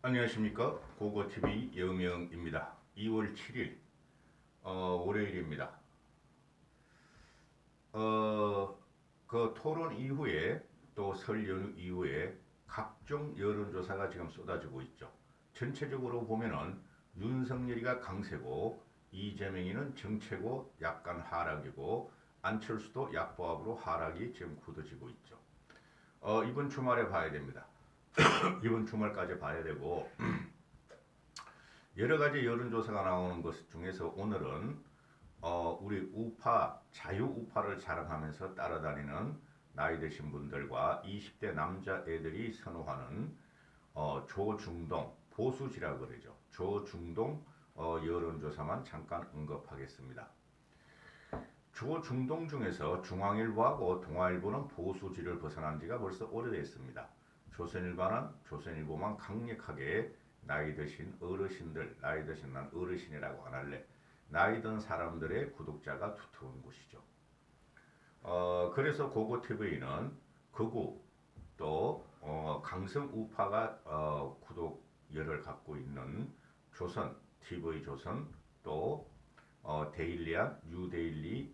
안녕하십니까. 고고TV 여명입니다. 2월 7일 월요일입니다. 그 토론 이후에 또 설 연휴 이후에 각종 여론조사가 지금 쏟아지고 있죠. 전체적으로 보면은 윤석열이가 강세고 이재명이는 정체고 약간 하락이고 안철수도 약보합으로 하락이 지금 굳어지고 있죠. 이번 주말에 봐야 됩니다. 이번 주말까지 봐야 되고 여러 가지 여론조사가 나오는 것 중에서 오늘은 우리 우파, 자유우파를 자랑하면서 따라다니는 나이 드신 분들과 20대 남자애들이 선호하는 조중동, 보수지라고 그러죠. 조중동 여론조사만 잠깐 언급하겠습니다. 조중동 중에서 중앙일보하고 동아일보는 보수지를 벗어난 지가 벌써 오래됐습니다. 조선일보만 강력하게 나이 드신 어르신들, 나이 드신 난 어르신이라고 안 할래. 나이 든 사람들의 구독자가 두터운 곳이죠. 그래서 고고TV는 극우 또 강성 우파가 구독열을 갖고 있는 조선, TV조선 또 데일리한 뉴데일리는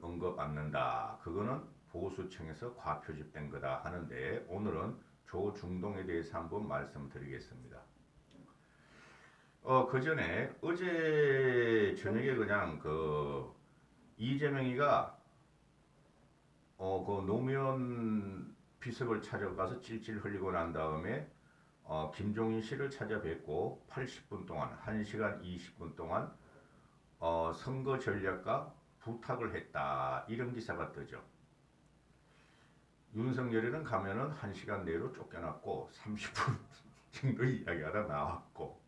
언급 않는다. 그거는 보수층에서 과표집된 거다 하는데 오늘은 조중동에 대해서 한번 말씀드리겠습니다. 그 전에 어제 저녁에 그냥 그 이재명이가 그 노무현 비석을 찾아가서 찔찔 흘리고 난 다음에 김종인 씨를 찾아뵙고 80분 동안 1시간 20분 동안 선거 전략과 부탁을 했다 이런 기사가 뜨죠. 윤석열이는 가면은 1시간 내로 쫓겨났고 30분 정도 이야기하다 나왔고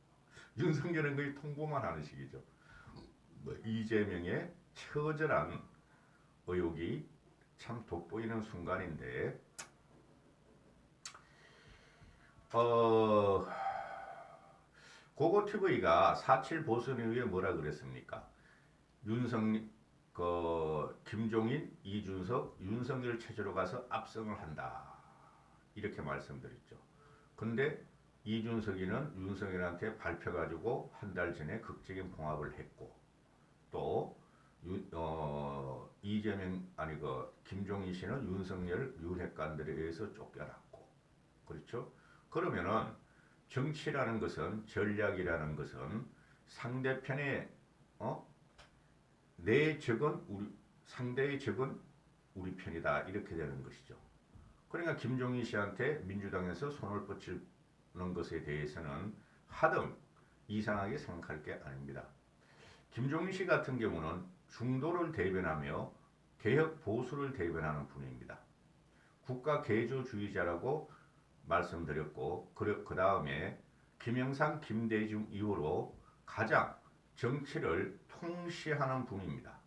윤석열은 거의 통보만 하는 식이죠. 이재명의 처절한 의혹이 참 돋보이는 순간인데 고고TV가 4.7 보선 이후에 뭐라 그랬습니까? 김종인, 이준석, 윤석열 체제로 가서 압승을 한다 이렇게 말씀드렸죠. 근데 이준석이는 윤석열한테 밟혀가지고 한 달 전에 극적인 봉합을 했고 또 김종인 씨는 윤석열 윤핵관들에 의해서 쫓겨났고 그렇죠? 그러면은 정치라는 것은 전략이라는 것은 상대편의 내 적은 우리 상대의 적은 우리 편이다 이렇게 되는 것이죠. 그러니까 김종인 씨한테 민주당에서 손을 뻗치는 것에 대해서는 하등 이상하게 생각할 게 아닙니다. 김종인 씨 같은 경우는 중도를 대변하며 개혁 보수를 대변하는 분입니다. 국가 개조주의자라고 말씀드렸고 그 다음에 김영삼, 김대중 이후로 가장 정치를 통시하는 분입니다.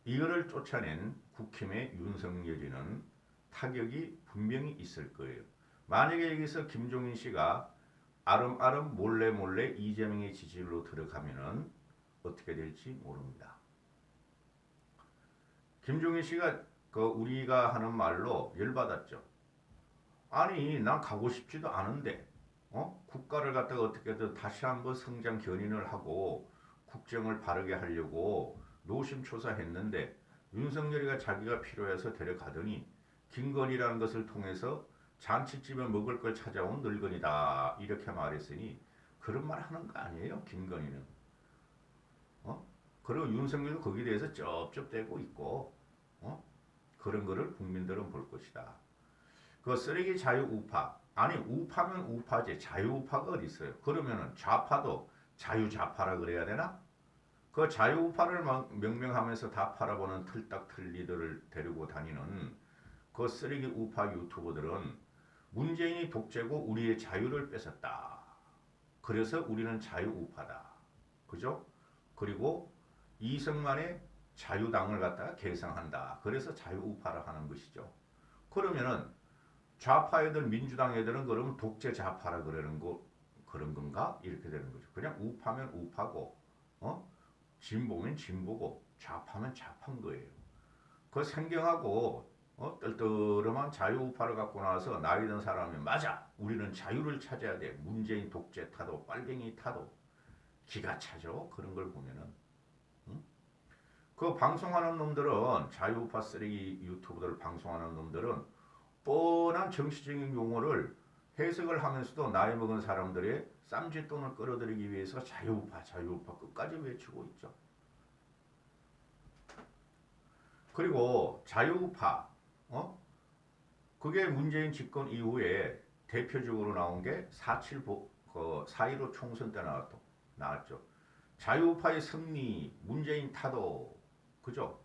이거를 쫓아낸 국힘의 윤석열이는 타격이 분명히 있을 거예요. 만약에 여기서 김종인 씨가 아름아름 몰래 이재명의 지지율로 들어가면은 어떻게 될지 모릅니다. 김종인 씨가 우리가 하는 말로 열받았죠. 아니 난 가고 싶지도 않은데 국가를 갖다가 어떻게든 다시 한번 성장 견인을 하고 국정을 바르게 하려고 노심초사했는데 윤석열이가 자기가 필요해서 데려가더니 김건희라는 것을 통해서 잔치집에 먹을 걸 찾아온 늙은이다 이렇게 말했으니 그런 말 하는 거 아니에요 김건희는. 그리고 윤석열도 거기에 대해서 쩝쩝대고 있고 그런 거를 국민들은 볼 것이다. 그 쓰레기 자유우파 아니 우파면 우파지 자유우파가 어디 있어요? 그러면은 좌파도 자유좌파라 그래야 되나? 그 자유우파를 명명하면서 다 팔아보는 틀딱틀리들을 데리고 다니는 그 쓰레기 우파 유튜버들은 문재인이 독재고 우리의 자유를 뺏었다. 그래서 우리는 자유우파다. 그죠? 그리고 이승만의 자유당을 갖다가 개성한다. 그래서 자유우파를 하는 것이죠. 그러면은 좌파 애들, 민주당 애들은 그러면 독재 좌파라 그런 건가? 이렇게 되는 거죠. 그냥 우파면 우파고, 진보면 진보고, 좌파면 좌파인 거예요. 그 생경하고 뜰뜰한 자유우파를 갖고 나와서 나이 든 사람이 맞아. 우리는 자유를 찾아야 돼. 문재인 독재 타도 빨갱이 타도 기가 차죠. 그런 걸 보면은. 응? 그 방송하는 놈들은 자유우파 쓰레기 유튜브들 방송하는 놈들은 뻔한 정치적인 용어를 해석을 하면서도 나이 먹은 사람들의 쌈짓돈을 끌어들이기 위해서 자유우파 자유우파 끝까지 외치고 있죠. 그리고 자유우파 그게 문재인 집권 이후에 대표적으로 나온 게 4.15 총선 때 나왔죠. 자유우파의 승리, 문재인 타도, 그죠?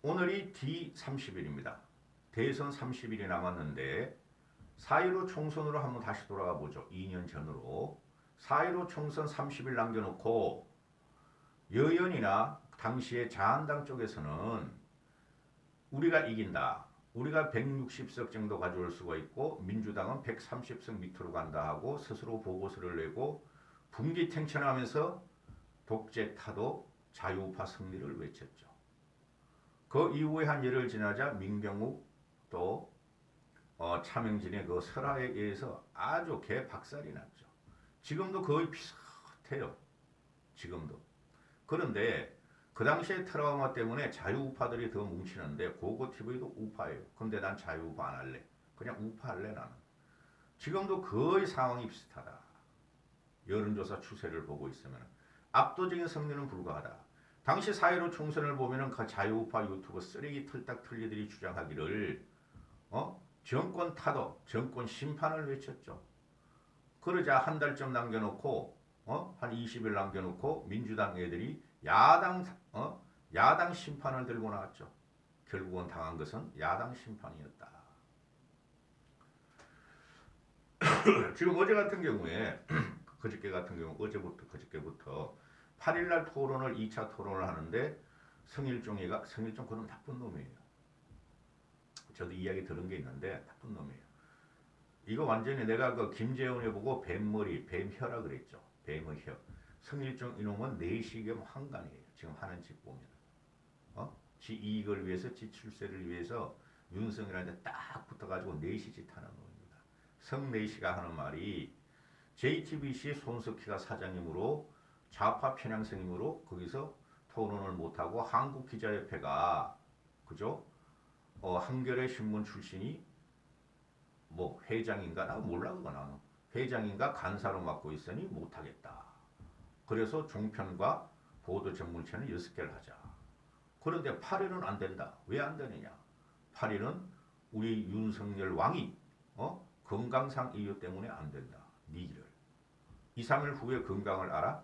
오늘이 D30일입니다. 대선 30일이 남았는데 4.15 총선으로 한번 다시 돌아가 보죠. 2년 전으로. 4.15 총선 30일 남겨놓고 여연이나 당시의 자한당 쪽에서는 우리가 이긴다. 우리가 160석 정도 가져올 수가 있고 민주당은 130석 밑으로 간다 하고 스스로 보고서를 내고 분기탱천하면서 독재 타도 자유우파 승리를 외쳤죠. 그 이후에 한 열흘 지나자 민경욱 또 차명진의 그 설화에 의해서 아주 개박살이 났죠. 지금도 거의 비슷해요. 지금도. 그런데 그 당시의 트라우마 때문에 자유우파들이 더 뭉치는데 고고TV도 우파예요. 근데 난 자유우파 안 할래. 그냥 우파 할래 나는. 지금도 거의 상황이 비슷하다. 여론조사 추세를 보고 있으면 압도적인 승리는 불가하다. 당시 4.15 총선을 보면은 그 자유우파 유튜브 쓰레기 틀딱 틀리들이 주장하기를 정권 타도 정권 심판을 외쳤죠. 그러자 한 달쯤 남겨놓고 한 20일 남겨놓고 민주당 애들이 야당 심판을 들고 나왔죠. 결국은 당한 것은 야당 심판이었다. 지금 어제 같은 경우에 그저께 같은 경우 어제부터 그저께부터 8일날 토론을 2차 토론을 하는데 성일종 그런 나쁜 놈이에요. 저도 이야기 들은 게 있는데 나쁜 놈이에요. 이거 완전히 내가 그 김재훈이 보고 뱀머리, 뱀혀라 그랬죠. 뱀의 혀. 성일종 이놈은 내시경 황간이에요. 지금 하는 짓 보면. 지 이익을 위해서, 지 출세를 위해서 윤석열한테 딱 붙어가지고 내시짓 하는 놈입니다. 성내시가 하는 말이 JTBC 손석희가 사장님으로 좌파 편향성이므로 거기서 토론을 못하고 한국기자협회가 그죠? 한겨레 신문 출신이 뭐 회장인가 나 몰라 그거 나는 회장인가 간사로 맡고 있으니 못하겠다. 그래서 종편과 보도 전문체는 6개를 하자. 그런데 8일은 안 된다. 왜 안 되느냐? 8일은 우리 윤석열 왕이 건강상 이유 때문에 안 된다. 니기를 2, 3일 후에 건강을 알아?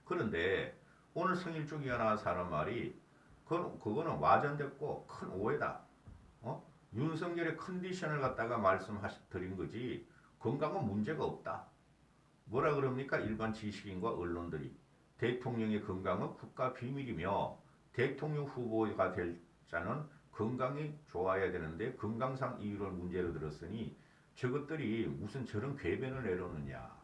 그런데 오늘 성일종이가 나와서 하는 말이 그거는 와전됐고 큰 오해다. 윤석열의 컨디션을 갖다가 말씀드린 거지 건강은 문제가 없다. 뭐라 그럽니까? 일반 지식인과 언론들이 대통령의 건강은 국가 비밀이며 대통령 후보가 될 자는 건강이 좋아야 되는데 건강상 이유를 문제로 들었으니 저것들이 무슨 저런 궤변을 내놓느냐.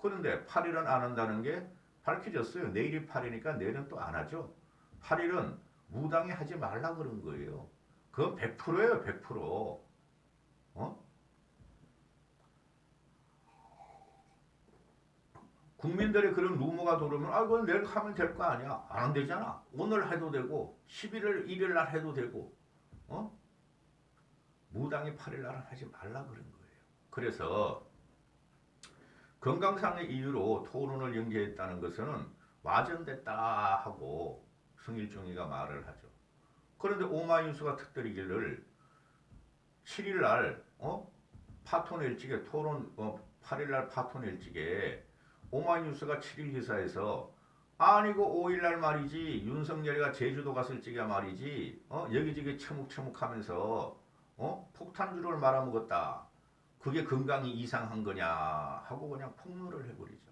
그런데 8일은 안 한다는 게 밝혀졌어요. 내일이 8일이니까 내일은 또 안 하죠. 8일은 무당이 하지 말라 그런 거예요. 그건 100%예요. 100%. 국민들의 그런 루머가 돌으면 그건 내일 하면 될 거 아니야. 안 되잖아. 오늘 해도 되고 11월 1일 날 해도 되고 무당이 8일 날 하지 말라 그런 거예요. 그래서 건강상의 이유로 토론을 연기했다는 것은 와전됐다 하고 성일종이가 말을 하죠. 그런데 오마이뉴스가 특별히기를 7일날 파토 낼직에 토론 8일날 파토 낼직에 오마이뉴스가 7일 기사에서 아니고 5일날 말이지 윤석열이가 제주도 갔을 적에 말이지 여기저기 처묵처묵하면서 폭탄주를 말아먹었다. 그게 건강이 이상한 거냐 하고 그냥 폭로를 해버리죠.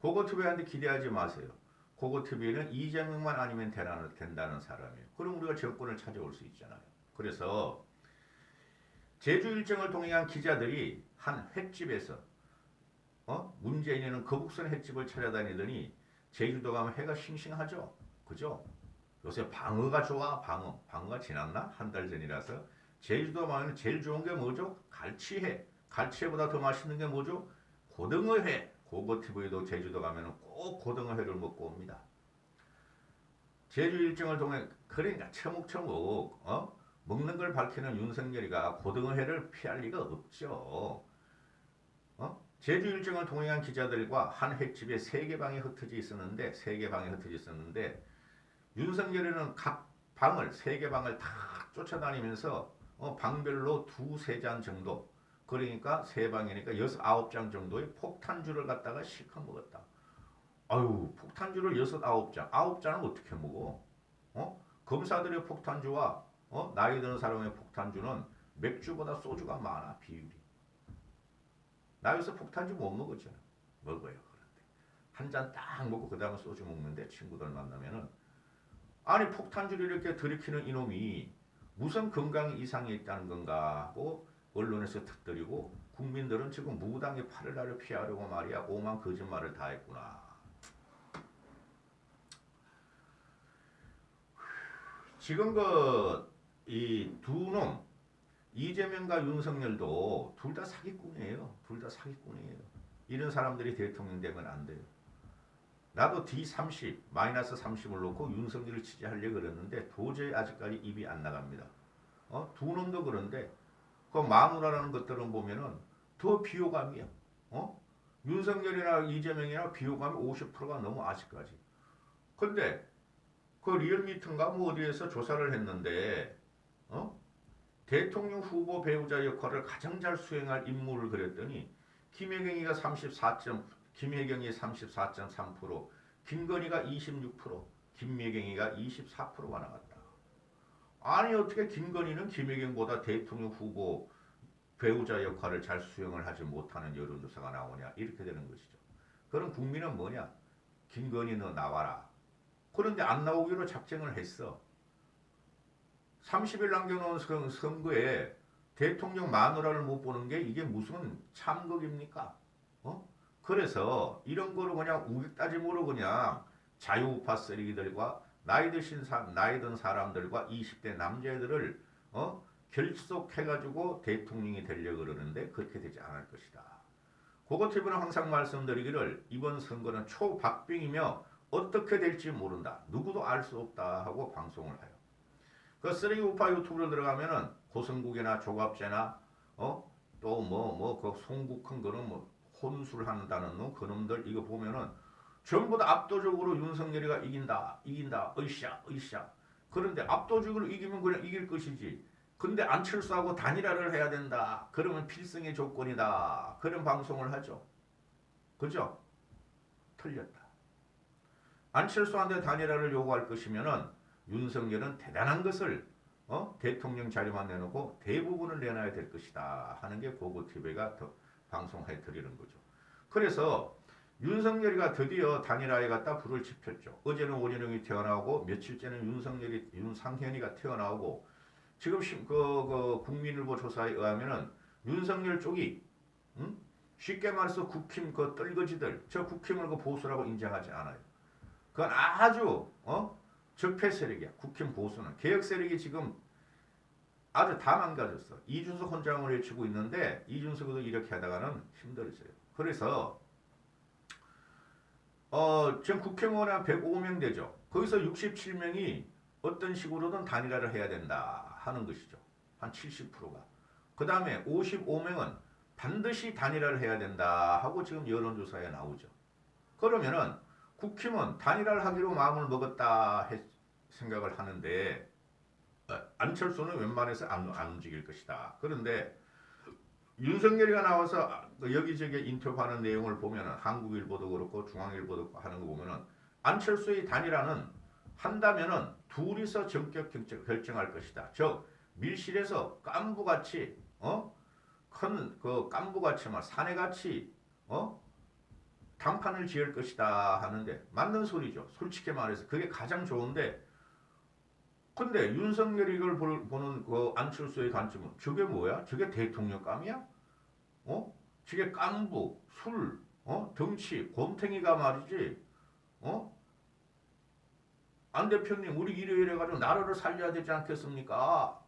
고고TV한테 기대하지 마세요. 고고TV는 이재명만 아니면 된다는 사람이에요. 그럼 우리가 정권을 찾아올 수 있잖아요. 그래서 제주 일정을 동행한 기자들이 한 횟집에서 문재인이는 거북선 횟집을 찾아다니더니 제주도 가면 해가 싱싱하죠. 그죠? 요새 방어가 좋아. 방어가 지났나? 한 달 전이라서. 제주도 가면 제일 좋은 게 뭐죠? 갈치회. 갈치회보다 더 맛있는 게 뭐죠? 고등어회. 고고TV도 제주도 가면 꼭 고등어회를 먹고 옵니다. 제주 일정을 통해 그러니까 처묵처묵 먹는 걸 밝히는 윤석열이가 고등어회를 피할 리가 없죠. 제주 일정을 동행한 기자들과 한 횟집에 세 개 방이 흩어져 있었는데 윤석열이는 각 방을 세 개 방을 다 쫓아다니면서 방별로 두세 잔 정도 그러니까 세 방이니까 여섯 아홉 장 정도의 폭탄주를 갖다가 실컷 먹었다. 아유 폭탄주를 여섯 아홉 잔을 어떻게 먹어? 검사들의 폭탄주와 나이 드는 사람의 폭탄주는 맥주보다 소주가 많아 비율이. 나 여기서 폭탄주 못 먹었잖아. 먹어요. 그런데 한 잔 딱 먹고 그 다음에 소주 먹는데 친구들 만나면은 아니 폭탄주를 이렇게 들이키는 이놈이 무슨 건강 이상이 있다는 건가 하고 언론에서 터뜨리고 국민들은 지금 무당의 팔을 나를 피하려고 말이야 오만 거짓말을 다 했구나. 지금 이 두 놈 이재명과 윤석열도 둘 다 사기꾼이에요. 둘 다 사기꾼이에요. 이런 사람들이 대통령 되면 안 돼요. 나도 D30, 마이너스 30을 놓고 윤석열을 지지하려고 그랬는데 도저히 아직까지 입이 안 나갑니다. 두 놈도 그런데 그 마누라라는 것들은 보면은 더 비호감이야. 윤석열이나 이재명이나 비호감이 50%가 넘어 아직까지. 근데 그 리얼미터인가 뭐 어디에서 조사를 했는데 대통령 후보 배우자 역할을 가장 잘 수행할 인물을 그렸더니 김혜경이가 34.3%, 김건희가 26%, 김혜경이가 24%가 나갔다. 아니 어떻게 김건희는 김혜경보다 대통령 후보 배우자 역할을 잘 수행을 하지 못하는 여론조사가 나오냐 이렇게 되는 것이죠. 그럼 국민은 뭐냐? 김건희 너 나와라. 그런데 안 나오기로 작정을 했어. 30일 남겨놓은 선거에 대통령 마누라를 못 보는 게 이게 무슨 참극입니까? 그래서 이런 거로 그냥 우익따짐으로 그냥 자유우파 쓰레기들과 나이 든 사람들과 20대 남자애들을 결속해가지고 대통령이 되려고 그러는데 그렇게 되지 않을 것이다. 고고TV는 항상 말씀드리기를 이번 선거는 초박빙이며 어떻게 될지 모른다. 누구도 알 수 없다 하고 방송을 해요. 그 쓰레기 우파 유튜브로 들어가면은 고성국이나 조갑제나 또 그 송국한 거는 뭐 혼술한다는 놈 그놈들 이거 보면은 전부 다 압도적으로 윤석열이가 이긴다 으쌰. 그런데 압도적으로 이기면 그냥 이길 것이지. 근데 안철수하고 단일화를 해야 된다. 그러면 필승의 조건이다. 그런 방송을 하죠. 그죠? 틀렸다. 안철수한테 단일화를 요구할 것이면은 윤석열은 대단한 것을 대통령 자리만 내놓고 대부분을 내놔야 될 것이다 하는 게 고고TV가 방송해 드리는 거죠. 그래서 윤석열이가 드디어 단일화에 갖다 불을 지폈죠. 어제는 원희룡이 태어나고 며칠째는 윤상현이가 태어나오고 지금 국민일보 조사에 의하면은 윤석열 쪽이 쉽게 말해서 국힘 그 떨거지들 저 국힘을 그 보수라고 인정하지 않아요. 그건 아주 적폐 세력이야. 국힘 보수는 개혁 세력이 지금 아주 다 망가졌어. 이준석 혼장을 외치고 있는데 이준석도 이렇게 하다가는 힘들어져요. 그래서 지금 국회의원이 한 105명 되죠. 거기서 67명이 어떤 식으로든 단일화를 해야 된다 하는 것이죠. 한 70%가. 그 다음에 55명은 반드시 단일화를 해야 된다 하고 지금 여론조사에 나오죠. 그러면은 국힘은 단일화를 하기로 마음을 먹었다 생각을 하는데 안철수는 웬만해서 안 움직일 것이다. 그런데 윤석열이가 나와서 여기저기 인터뷰하는 내용을 보면은 한국일보도 그렇고 중앙일보도 하는 거 보면은 안철수의 단일화는 한다면은 둘이서 전격 결정할 것이다. 즉 밀실에서 깐부같이 큰 그 깐부같이 막 사내같이 단판을 지을 것이다 하는데 맞는 소리죠. 솔직히 말해서 그게 가장 좋은데 근데 윤석열이 이걸 보는 그 안철수의 관점은 저게 뭐야? 저게 대통령감이야? 저게 깐부, 술, 덩치, 곰탱이가 말이지. 안 대표님 우리 이래 가지고 나라를 살려야 되지 않겠습니까?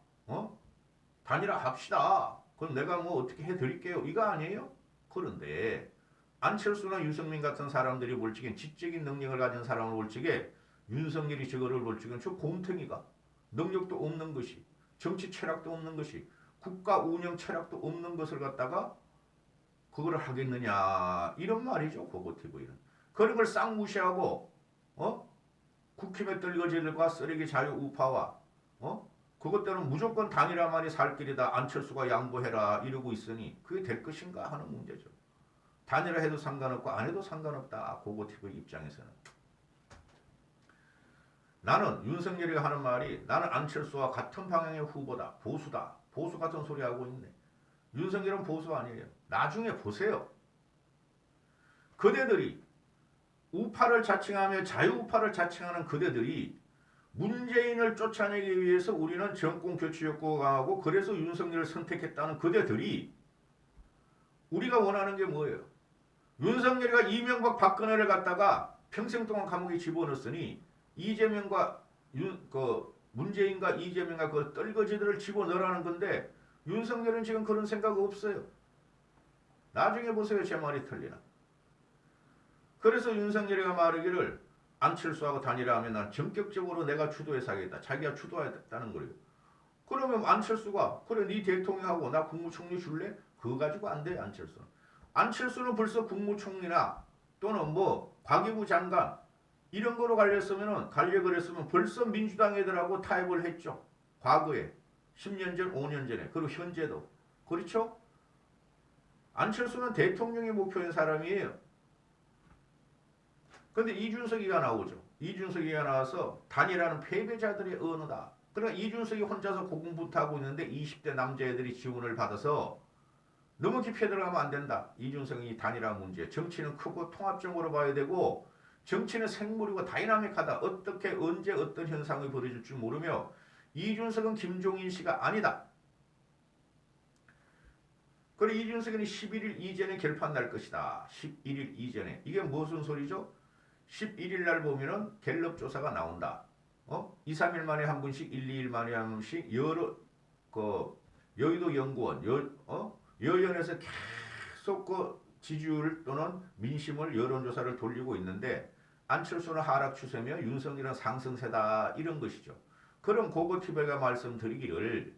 단일화 합시다. 그럼 내가 뭐 어떻게 해드릴게요. 이거 아니에요? 그런데 안철수나 유승민 같은 사람들이 볼 적엔 지적인 능력을 가진 사람을 볼 적에 윤석열이 저거를 볼 적엔 저 곰탱이가 능력도 없는 것이 정치 철학도 없는 것이 국가 운영 철학도 없는 것을 갖다가 그거를 하겠느냐 이런 말이죠. 고고TV는. 그런 걸 싹 무시하고 국힘의 떨거지들과 쓰레기 자유 우파와 그것들은 무조건 단일화만이 살 길이다. 안철수가 양보해라 이러고 있으니 그게 될 것인가 하는 문제죠. 단일화 해도 상관없고 안 해도 상관없다. 고고TV 입장에서는. 나는 윤석열이가 하는 말이 나는 안철수와 같은 방향의 후보다. 보수다. 보수 같은 소리 하고 있네. 윤석열은 보수 아니에요. 나중에 보세요. 그대들이 우파를 자칭하며 자유우파를 자칭하는 그대들이 문재인을 쫓아내기 위해서 우리는 정권 교체 욕구가 강하고 그래서 윤석열을 선택했다는 그대들이 우리가 원하는 게 뭐예요? 윤석열이가 이명박 박근혜를 갖다가 평생 동안 감옥에 집어넣었으니 이재명과 문재인과 이재명과 그 떨거지들을 집어넣으라는 건데 윤석열은 지금 그런 생각 없어요. 나중에 보세요. 제 말이 틀리나. 그래서 윤석열이가 말하기를 안철수하고 단일화하면 난 전격적으로 내가 주도해서 하겠다. 자기가 주도하겠다는 거예요. 그러면 안철수가 그래 네 대통령하고 나 국무총리 줄래? 그거 가지고 안 돼. 안철수는 벌써 국무총리나 또는 뭐 과기부 장관 이런 거로 가려고 그랬으면 벌써 민주당 애들하고 타협을 했죠. 과거에 10년 전, 5년 전에 그리고 현재도 그렇죠? 안철수는 대통령이 목표인 사람이에요. 근데 이준석이가 나오죠. 이준석이가 나와서 단일화는 패배자들의 언어다. 그러니까 이준석이 혼자서 고군분투하고 있는데 20대 남자애들이 지원을 받아서 너무 깊이 들어가면 안 된다. 이준석이 단일화 문제. 정치는 크고 통합적으로 봐야 되고 정치는 생물이고 다이나믹하다. 어떻게 언제 어떤 현상이 벌어질 줄 모르며 이준석은 김종인 씨가 아니다. 그리고 이준석은 11일 이전에 결판 날 것이다. 11일 이전에. 이게 무슨 소리죠? 11일 날 보면은 갤럽 조사가 나온다. 2, 3일 만에 한 번씩, 1, 2일 만에 한 번씩 여러 여의도 연구원, 여연에서 계속 지지율 또는 민심을 여론조사를 돌리고 있는데 안철수는 하락 추세며 윤석열은 상승세다 이런 것이죠. 그럼 고고TV가 말씀드리기를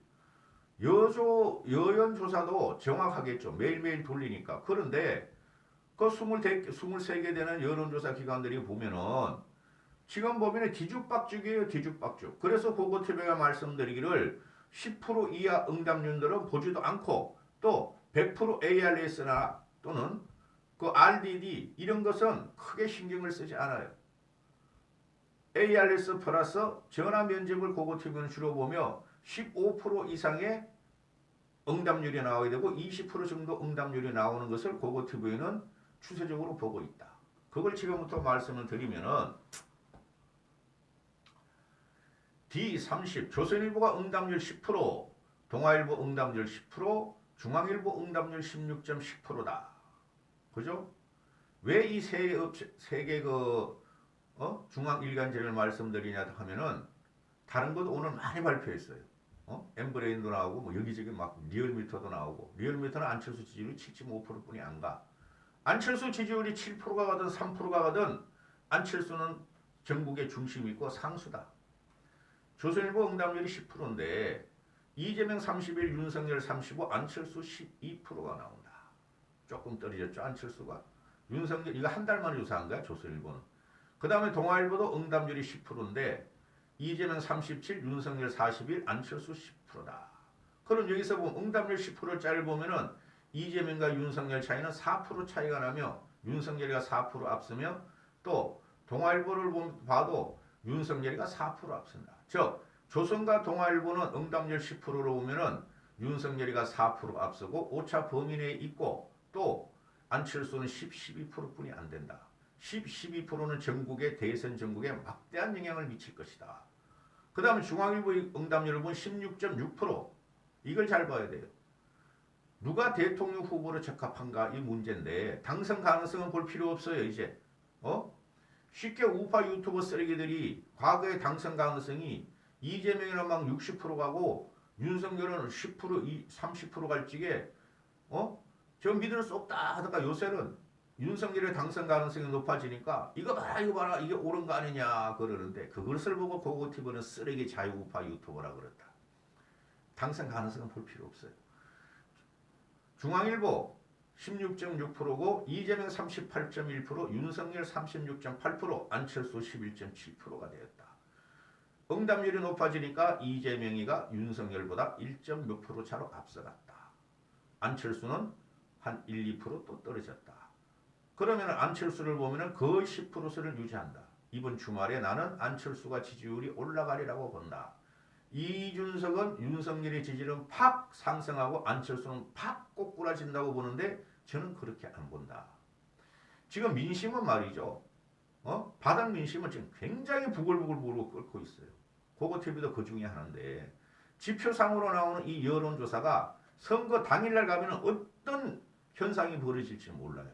여론조사도 정확하겠죠. 매일매일 돌리니까. 그런데 그 23개 되는 여론조사 기관들이 보면은 지금 보면은 뒤죽박죽이에요. 뒤죽박죽. 그래서 고고TV가 말씀드리기를 10% 이하 응답률들은 보지도 않고 또 100% ARS나 또는 그 RDD 이런 것은 크게 신경을 쓰지 않아요. ARS 플러스 전화 면접을 고고TV는 주로 보며 15% 이상의 응답률이 나오게 되고 20% 정도 응답률이 나오는 것을 고고TV는 추세적으로 보고 있다. 그걸 지금부터 말씀을 드리면은 D30 조선일보가 응답률 10%, 동아일보 응답률 10%, 중앙일보 응답률 16.10%다. 그죠? 왜 이 세 개 중앙일간지를 말씀드리냐 하면은 다른 것도 오늘 많이 발표했어요. 엠브레인도 나오고 뭐 여기저기 막 리얼미터도 나오고 리얼미터는 안철수 지지율이 7.5%뿐이 안 가. 안철수 지지율이 7%가 가든 3%가 가든 안철수는 전국의 중심이 있고 상수다. 조선일보 응답률이 10%인데 이재명 31, 윤석열 35, 안철수 12%가 나온다. 조금 떨어졌죠. 안철수가. 윤석열 이거 한 달 만에 조사한 거야. 조선일보는. 그 다음에 동아일보도 응답률이 10%인데 이재명 37, 윤석열 41, 안철수 10%다. 그럼 여기서 보면 응답률 10%짜리를 보면은 이재명과 윤석열 차이는 4% 차이가 나며 윤석열이가 4% 앞서며 또 동아일보를 봐도 윤석열이가 4% 앞선다. 즉 조선과 동아일보는 응답률 10%로 보면은 윤석열이가 4% 앞서고 오차 범위 내에 있고 또 안철수는 12%뿐이 안 된다. 12%는 전국의 대선 전국에 막대한 영향을 미칠 것이다. 그 다음에 중앙일보 응답률을 보면 16.6%. 이걸 잘 봐야 돼요. 누가 대통령 후보로 적합한가 이 문제인데 당선 가능성은 볼 필요 없어요. 이제 쉽게 우파 유튜버 쓰레기들이 과거의 당선 가능성이 이재명이랑 막 60% 가고 윤석열은 10%, 30% 갈지게 저 믿을 수 없다 하다가 요새는 윤석열의 당선 가능성이 높아지니까 이거 봐라 이게 옳은 거 아니냐 그러는데 그것을 보고 고고티브는 쓰레기 자유우파 유튜버라 그랬다. 당선 가능성은 볼 필요 없어요. 중앙일보 16.6%고 이재명 38.1%, 윤석열 36.8%, 안철수 11.7%가 되었다. 응답률이 높아지니까 이재명이가 윤석열보다 1.몇 프로 차로 앞서갔다. 안철수는 한 1, 2%또 떨어졌다. 그러면 안철수를 보면 거의 10%를 유지한다. 이번 주말에 나는 안철수가 지지율이 올라가리라고 본다. 이준석은 윤석열의 지지율은 팍 상승하고 안철수는 팍 꼬꾸라진다고 보는데 저는 그렇게 안 본다. 지금 민심은 말이죠. 바닥 민심은 지금 굉장히 부글부글 끓고 있어요. 고고TV도 그 중에 하나인데 지표상으로 나오는 이 여론조사가 선거 당일날 가면 어떤 현상이 벌어질지 몰라요.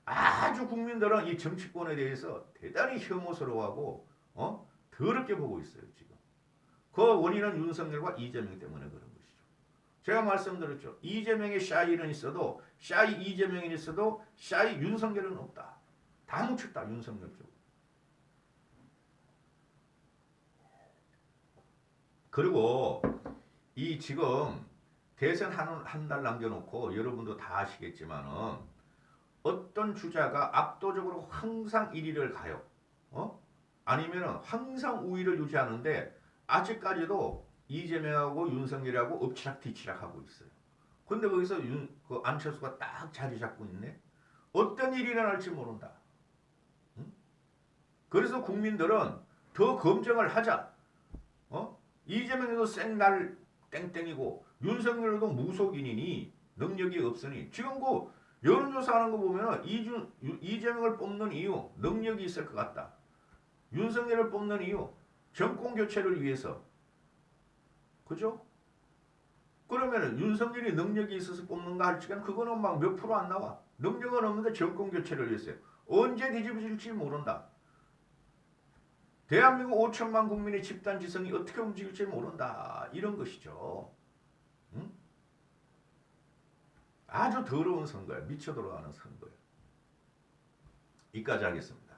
아주 국민들은 이 정치권에 대해서 대단히 혐오스러워하고 더럽게 보고 있어요. 지금. 그 원인은 윤석열과 이재명 때문에 그런 것이죠. 제가 말씀드렸죠. 이재명의 샤이는 있어도 샤이 이재명이 있어도 샤이 윤석열은 없다. 다 뭉쳤다. 윤석열 쪽. 그리고 이 지금 대선 한 달 남겨놓고 여러분도 다 아시겠지만은 어떤 주자가 압도적으로 항상 1위를 가요. 아니면은 항상 우위를 유지하는데 아직까지도 이재명하고 윤석열하고 엎치락뒤치락 하고 있어요. 근데 거기서 그 안철수가 딱 자리 잡고 있네. 어떤 일이 일어날지 모른다. 응? 그래서 국민들은 더 검증을 하자. 이재명도 생날 땡땡이고 윤석열도 무속인이니 능력이 없으니 지금 그 여론조사하는 거 보면은 이재명을 뽑는 이유 능력이 있을 것 같다. 윤석열을 뽑는 이유 정권 교체를 위해서. 그죠? 그러면은 윤석열이 능력이 있어서 뽑는가 할지간 그거는 막 몇 프로 안 나와. 능력은 없는데 정권 교체를 위해서요. 언제 뒤집어질지 모른다. 대한민국 5천만 국민의 집단 지성이 어떻게 움직일지 모른다. 이런 것이죠. 응? 아주 더러운 선거야. 미쳐 돌아가는 선거야. 이까지 하겠습니다.